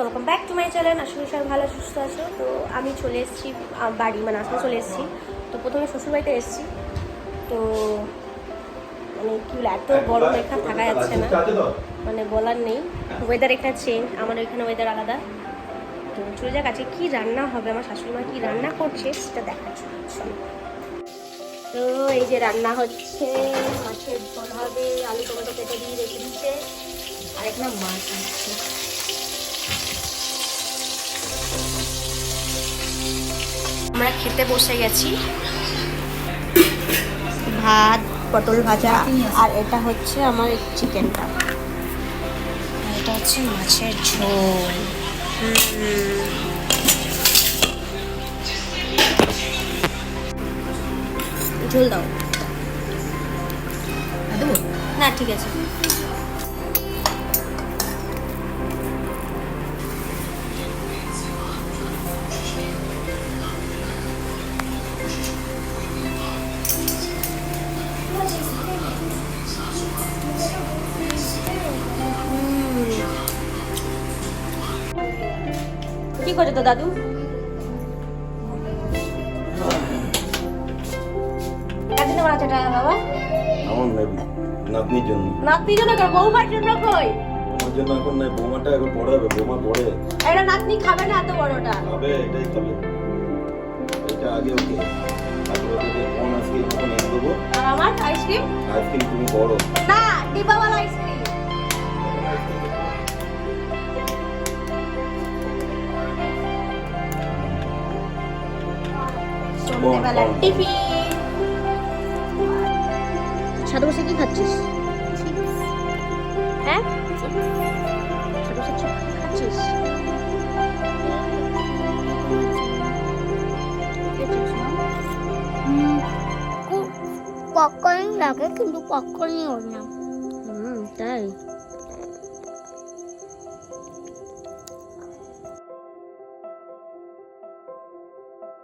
Welcome back to my channel. আসলে সবাই ভালো সুস্থ আছো। তো আমি চলে এসেছি বাড়ি, মানে আজকে চলে এসেছি। তো প্রথমে শ্বশুরবাড়িতে এসেছি। তো মানে কি বলে, এত গরম এখানে থাকা যাচ্ছে না, মানে বলার নেই। ওয়েদার এখানে চেঞ্জ, আমার এখানে ওয়েদার আলাদা। তো চলে যাক, আজকে কী রান্না হবে, আমার শাশুড়ি মা কী রান্না করছে সেটা দেখাচ্ছি। তো এই যে রান্না হচ্ছে, মাছের ঝোল হবে, আলু টমেটো কেটে দিয়ে রেখে দিচ্ছে, আর এখানে মাছ দিচ্ছে। আমরা খেতে বসে গেছি, ভাত, পটল ভাজা, আর এটা হচ্ছে আমার চিকেনটা, এটা হচ্ছে মাছের ঝোল। ঝোল দাও না, ঠিক আছে। কি করছো তো দাদু? একদিনে বানাচ্ছে এটা বাবা? আমার নাতনির জন্য। নাতনির জন্য? তোর বৌমার জন্য কই? আমার জন্য এখন নাই, বৌমাটা এখন বড় হবে, বৌমা পড়ে। এটা নাতনি খাবে না, এত বড়টা খাবে, এটাই খাবে। এটা আগে ওকে, তারপর ওকে কোন আইসক্রিম এখন এনে দেবো। আর আমার আইসক্রিম? আইসক্রিম তুমি বড় না, ডিবাওয়ালা আইসক্রিম। সন্ধ্যেবেলা টিফিন। সাধু বসে কি খাচ্ছিস? হ্যাঁ, সাধু বসে চিপস খাচ্ছিস? পপকর্ন লাগে, কিন্তু পপকর্নই ওর নাম। তাই?